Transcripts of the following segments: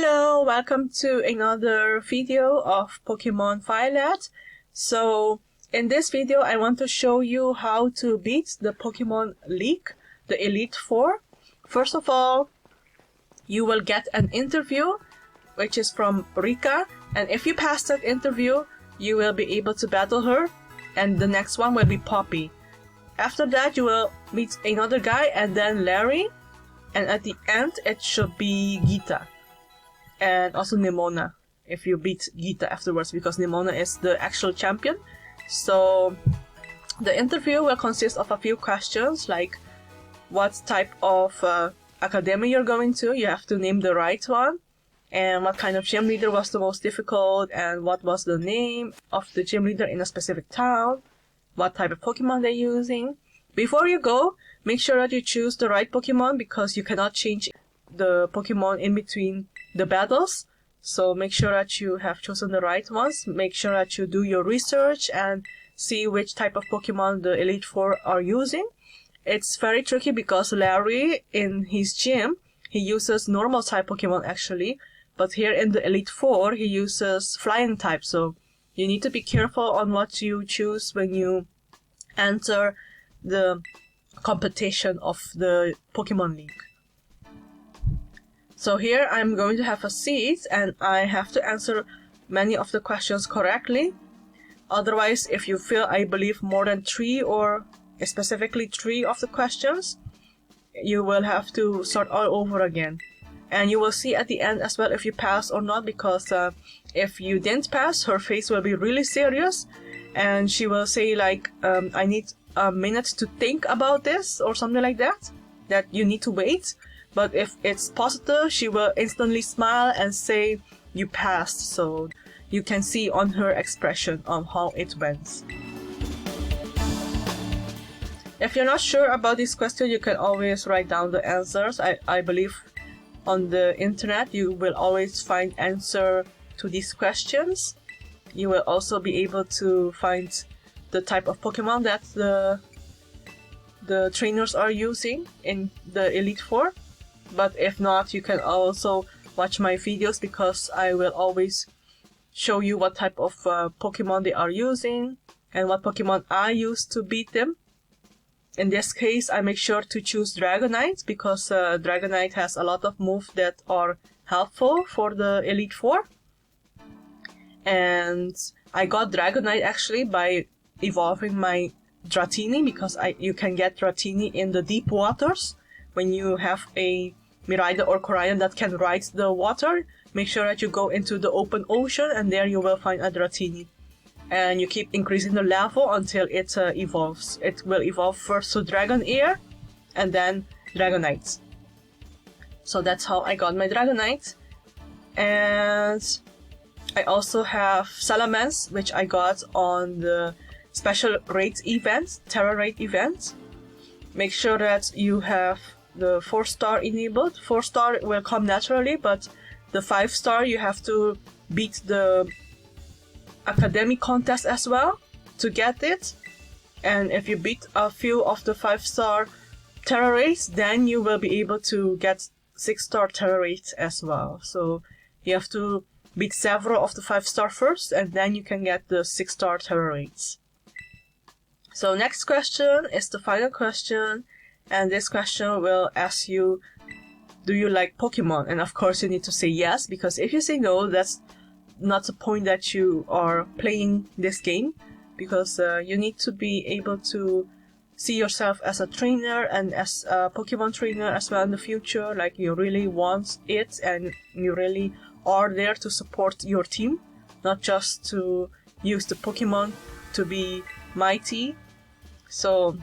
Hello, welcome to another video of Pokemon Violet. So, in this video, I want to show you how to beat the Pokemon League, the Elite Four. First of all, you will get an interview, which is from Rika, and if you pass that interview, you will be able to battle her, and the next one will be Poppy. After that, you will meet another guy, and then Larry, and at the end, it should be Gita. And also Nimona, if you beat Gita afterwards, because Nimona is the actual champion. So the interview will consist of a few questions, like what type of academy you're going to. You have to name the right one, and what kind of gym leader was the most difficult, and what was the name of the gym leader in a specific town, what type of Pokemon they're using. Before you go, make sure that you choose the right Pokemon, because you cannot change the Pokemon in between the battles. So make sure that you have chosen the right ones. Make sure that you do your research and see which type of Pokemon the Elite Four are using. It's very tricky because Larry, in his gym, he uses normal type Pokemon actually, but here in the Elite Four, he uses flying type. So you need to be careful on what you choose when you enter the competition of the Pokemon League. So here I'm going to have a seat, and I have to answer many of the questions correctly. Otherwise, if you fail, I believe, more than 3 or specifically 3 of the questions, you will have to start all over again. And you will see at the end as well if you pass or not, because if you didn't pass, her face will be really serious, and she will say like, I need a minute to think about this, or something like that, that you need to wait. But if it's positive, she will instantly smile and say you passed. So you can see on her expression on how it went. If you're not sure about this question, you can always write down the answers. I believe on the internet you will always find answer to these questions. You will also be able to find the type of Pokemon that the trainers are using in the Elite Four. But if not, you can also watch my videos, because I will always show you what type of Pokemon they are using and what Pokemon I use to beat them. In this case, I make sure to choose Dragonite, because Dragonite has a lot of moves that are helpful for the Elite Four. And I got Dragonite actually by evolving my Dratini, because you can get Dratini in the deep waters. When you have a Miraida or Koraidon that can ride the water, make sure that you go into the open ocean, and there you will find a Dratini. And you keep increasing the level until it evolves. It will evolve first to Dragonair, and then Dragonite. So that's how I got my Dragonite. And I also have Salamence, which I got on the special raid event, Terra Raid event. Make sure that you have the 4-star enabled. 4-star will come naturally, but the 5-star you have to beat the academic contest as well to get it. And if you beat a few of the 5-star Terra Raids, then you will be able to get 6-star Terra Raids as well. So you have to beat several of the 5-star first, and then you can get the 6-star Terra Raids. So next question is the final question. And this question will ask you, do you like Pokemon? And of course you need to say yes, because if you say no, that's not the point that you are playing this game, because you need to be able to see yourself as a trainer and as a Pokemon trainer as well in the future. Like, you really want it, and you really are there to support your team, not just to use the Pokemon to be mighty. So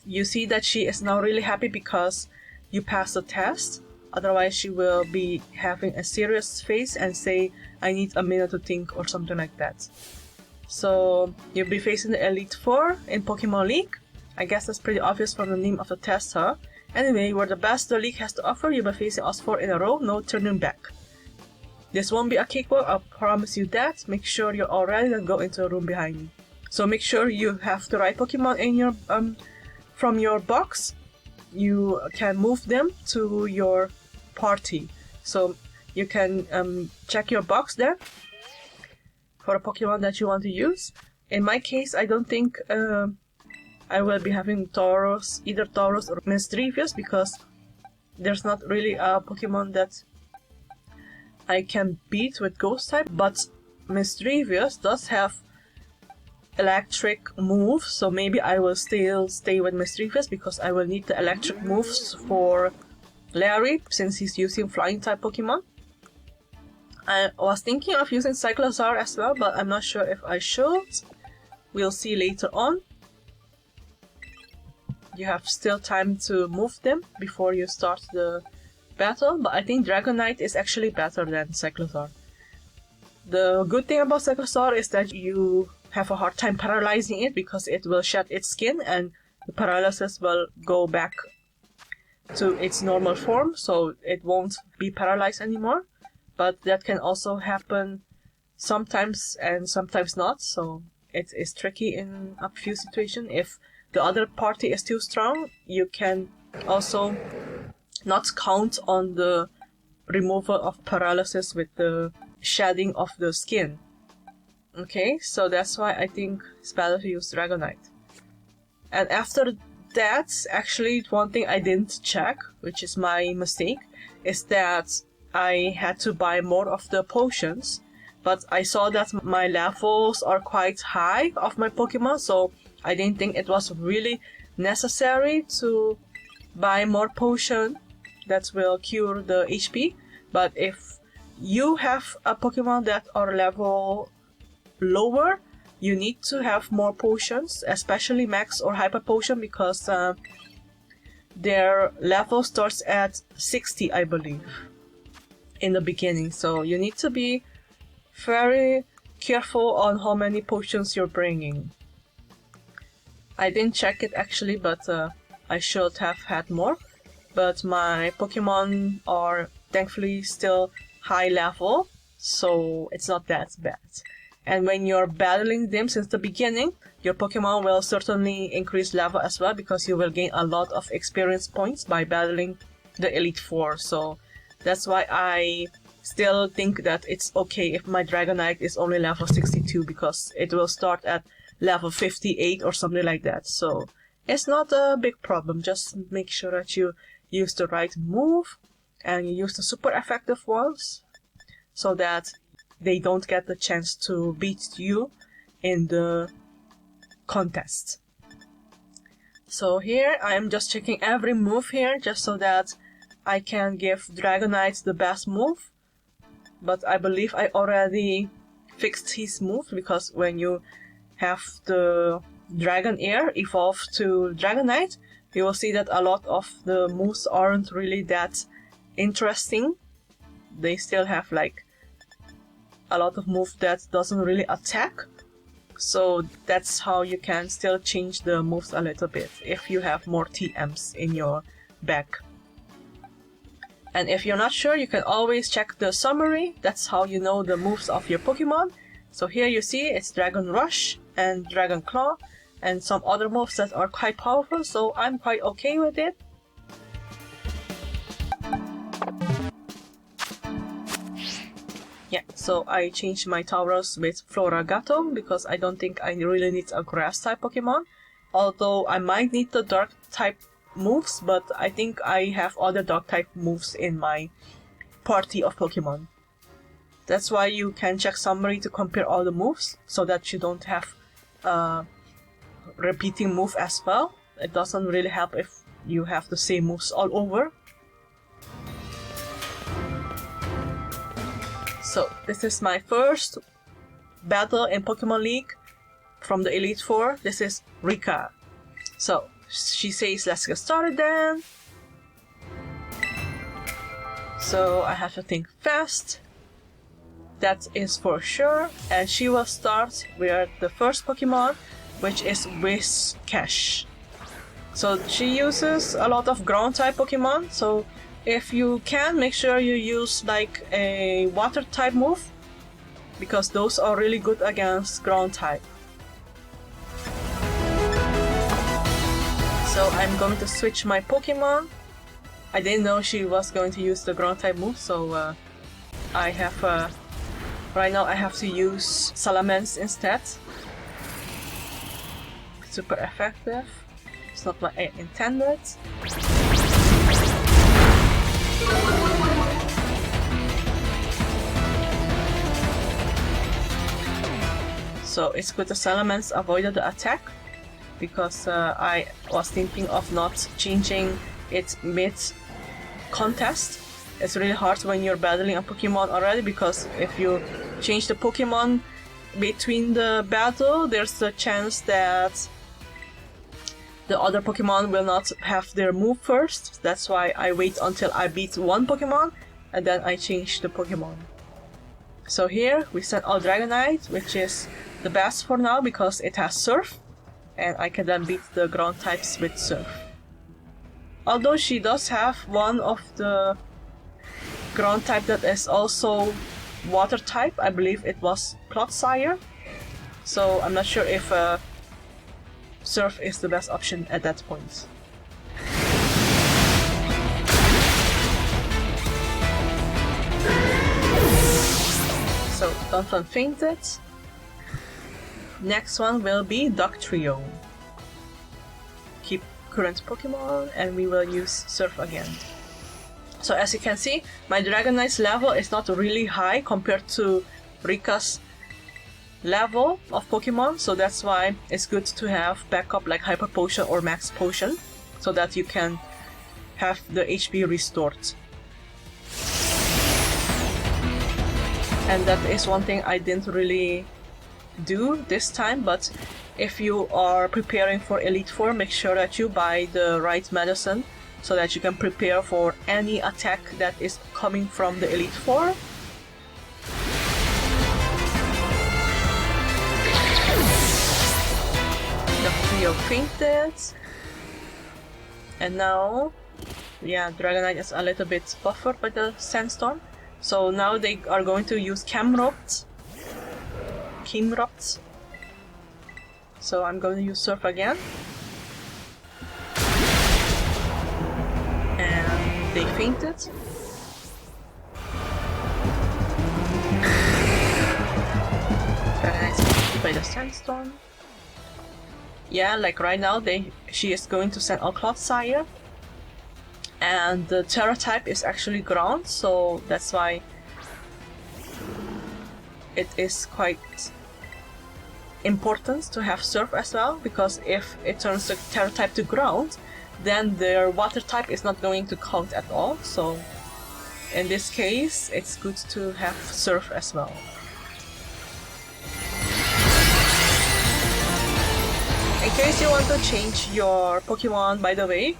you see that she is now really happy because you passed the test. Otherwise, she will be having a serious face and say, I need a minute to think, or something like that. So you'll be facing the Elite Four in Pokemon League. I guess that's pretty obvious from the name of the test, huh? Anyway, we're the best the league has to offer. You'll be facing us 4 in a row, no turning back. This won't be a cakewalk, I promise you that. Make sure you're all ready and go into the room behind me. So make sure you have the right Pokemon in your from your box. You can move them to your party. So you can check your box there for a Pokemon that you want to use. In my case, I don't think I will be having Tauros, either Tauros or Misdreavus, because there's not really a Pokemon that I can beat with Ghost type, but Misdreavus does have electric moves, so maybe I will still stay with Misdreavus because I will need the electric moves for Larry since he's using flying type Pokemon. I was thinking of using Cyclozar as well, but I'm not sure if I should. We'll see later on. You have still time to move them before you start the battle, but I think Dragonite is actually better than Cyclozar. The good thing about Cyclozar is that you have a hard time paralyzing it because it will shed its skin and the paralysis will go back to its normal form, so it won't be paralyzed anymore. But that can also happen sometimes and sometimes not, so it is tricky in a few situations. If the other party is too strong, you can also not count on the removal of paralysis with the shedding of the skin. Okay, so that's why I think it's better to use Dragonite. And after that, actually one thing I didn't check, which is my mistake, is that I had to buy more of the potions, but I saw that my levels are quite high of my Pokemon, so I didn't think it was really necessary to buy more potion that will cure the HP. But if you have a Pokemon that are level lower, you need to have more potions, especially Max or Hyper Potion, because their level starts at 60, I believe, in the beginning. So you need to be very careful on how many potions you're bringing. I didn't check it actually, but I should have had more. But my Pokemon are thankfully still high level, so it's not that bad. And when you're battling them since the beginning, your Pokemon will certainly increase level as well, because you will gain a lot of experience points by battling the Elite Four. So that's why I still think that it's okay if my Dragonite is only level 62, because it will start at level 58 or something like that. So it's not a big problem. Just make sure that you use the right move and you use the super effective ones so that they don't get the chance to beat you in the contest. So here I am just checking every move here just so that I can give Dragonite the best move. But I believe I already fixed his move, because when you have the Dragonair evolve to Dragonite, you will see that a lot of the moves aren't really that interesting. They still have like a lot of moves that doesn't really attack. So that's how you can still change the moves a little bit if you have more TMs in your bag. And if you're not sure, you can always check the summary. That's how you know the moves of your Pokemon. So here you see it's Dragon Rush and Dragon Claw and some other moves that are quite powerful, so I'm quite okay with it. Yeah, so I changed my Tauros with Floragato because I don't think I really need a grass type Pokemon. Although I might need the dark type moves, but I think I have other dark type moves in my party of Pokemon. That's why you can check summary to compare all the moves so that you don't have repeating move as well. It doesn't really help if you have the same moves all over. So this is my first battle in Pokemon League from the Elite Four. This is Rika. So she says, let's get started then. So I have to think fast. That is for sure. And she will start with the first Pokemon, which is Whiscash. So she uses a lot of ground type Pokemon. So if you can, make sure you use like a water type move, because those are really good against ground type. So I'm going to switch my Pokemon. I didn't know she was going to use the ground type move, so I have right now I have to use Salamence instead. Super effective. It's not what I intended. So it's good the Salamence avoided the attack, because I was thinking of not changing it mid-contest. It's really hard when you're battling a Pokemon already, because if you change the Pokemon between the battle, there's a chance that the other Pokemon will not have their move first. That's why I wait until I beat one Pokemon and then I change the Pokemon. So here we send out Dragonite, which is the best for now because it has Surf, and I can then beat the ground types with Surf. Although she does have one of the ground type that is also water type, I believe it was Clodsire. So I'm not sure if Surf is the best option at that point. So Donphan fainted. Next one will be Dugtrio. Keep current Pokemon and we will use Surf again. So as you can see, my Dragonite's level is not really high compared to Rika's level of Pokemon, so that's why it's good to have backup like Hyper Potion or Max Potion, so that you can have the HP restored. And that is one thing I didn't really do this time, but if you are preparing for Elite Four, make sure that you buy the right medicine so that you can prepare for any attack that is coming from the Elite Four. Dugtrio fainted. And now, yeah, Dragonite is a little bit buffered by the Sandstorm. So now they are going to use Camerupt. So I'm going to use Surf again. And they fainted. Dragonite by the Sandstorm. Yeah, like right now she is going to send out Clodsire. And the Terra type is actually ground, so that's why it is quite important to have Surf as well, because if it turns the Terra type to ground, then their water type is not going to count at all, so in this case it's good to have Surf as well. In case you want to change your Pokemon, by the way,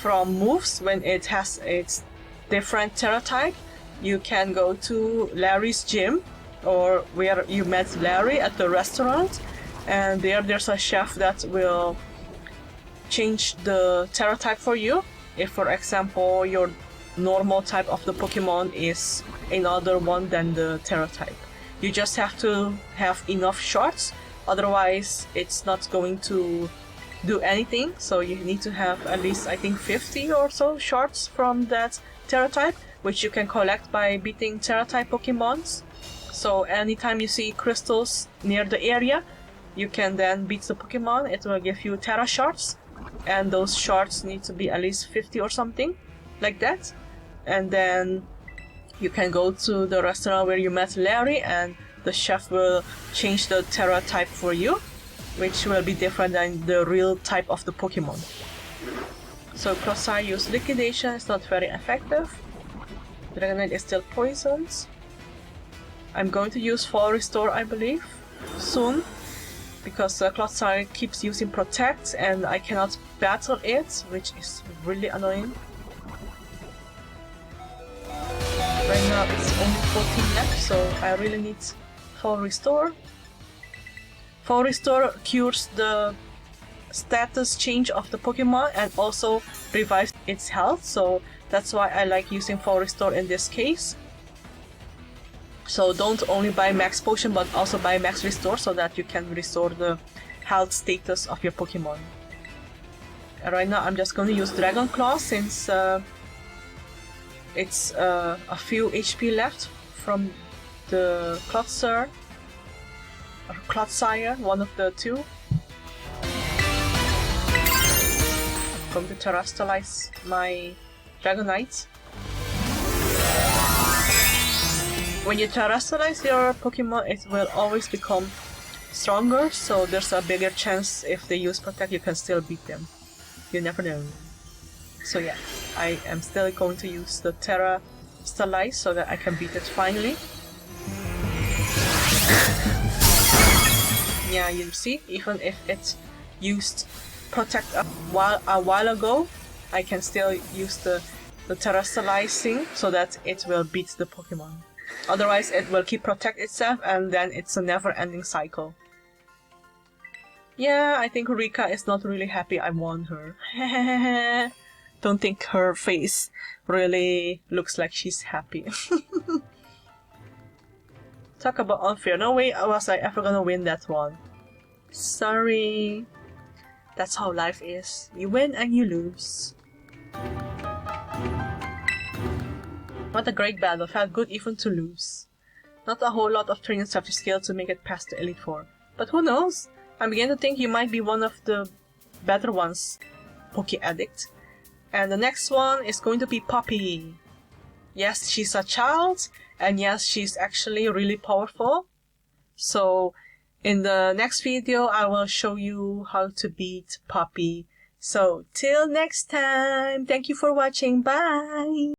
from moves when it has its different Terra type, you can go to Larry's gym, or where you met Larry at the restaurant, and there's a chef that will change the Terra type for you. If, for example, your normal type of the Pokemon is another one than the Terra type. You just have to have enough shots, otherwise it's not going to do anything, so you need to have at least, I think, 50 or so shards from that Terra type, which you can collect by beating Terra type Pokemons. So anytime you see crystals near the area, you can then beat the Pokemon. It will give you Terra shards, and those shards need to be at least 50 or something like that. And then you can go to the restaurant where you met Larry, and the chef will change the Terra type for you, which will be different than the real type of the Pokemon. So Clodsire used Liquidation, it's not very effective. Dragonite is still poisoned. I'm going to use Fall Restore, I believe, soon, because Clodsire keeps using Protect and I cannot battle it, which is really annoying. Right now it's only 14 left, so I really need Fall Restore. Fall Restore cures the status change of the Pokemon and also revives its health, so that's why I like using Fall Restore in this case. So don't only buy Max Potion but also buy Max Restore so that you can restore the health status of your Pokemon. And right now I'm just going to use Dragon Claw since it's a few HP left from the Clotsire, or Clotsire, one of the two. I'm going to terrestrialize my Dragonite. When you terrestrialize your Pokemon, it will always become stronger, so there's a bigger chance if they use Protect, you can still beat them. You never know. So yeah, I am still going to use the terrestrialize so that I can beat it finally. Yeah, you see, even if it used Protect a while ago, I can still use the terrestrializing so that it will beat the Pokemon. Otherwise, it will keep Protect itself, and then it's a never-ending cycle. Yeah, I think Rika is not really happy I won her. Don't think her face really looks like she's happy. Talk about unfair. No way was I ever gonna win that one. Sorry. That's how life is. You win and you lose. What a great battle. Felt good even to lose. Not a whole lot of training strategy skill to make it past the Elite Four. But who knows? I'm beginning to think you might be one of the better ones, Poke Addict. And the next one is going to be Poppy. Yes, she's a child, and yes, she's actually really powerful. So, in the next video, I will show you how to beat Poppy. So, till next time, thank you for watching, bye!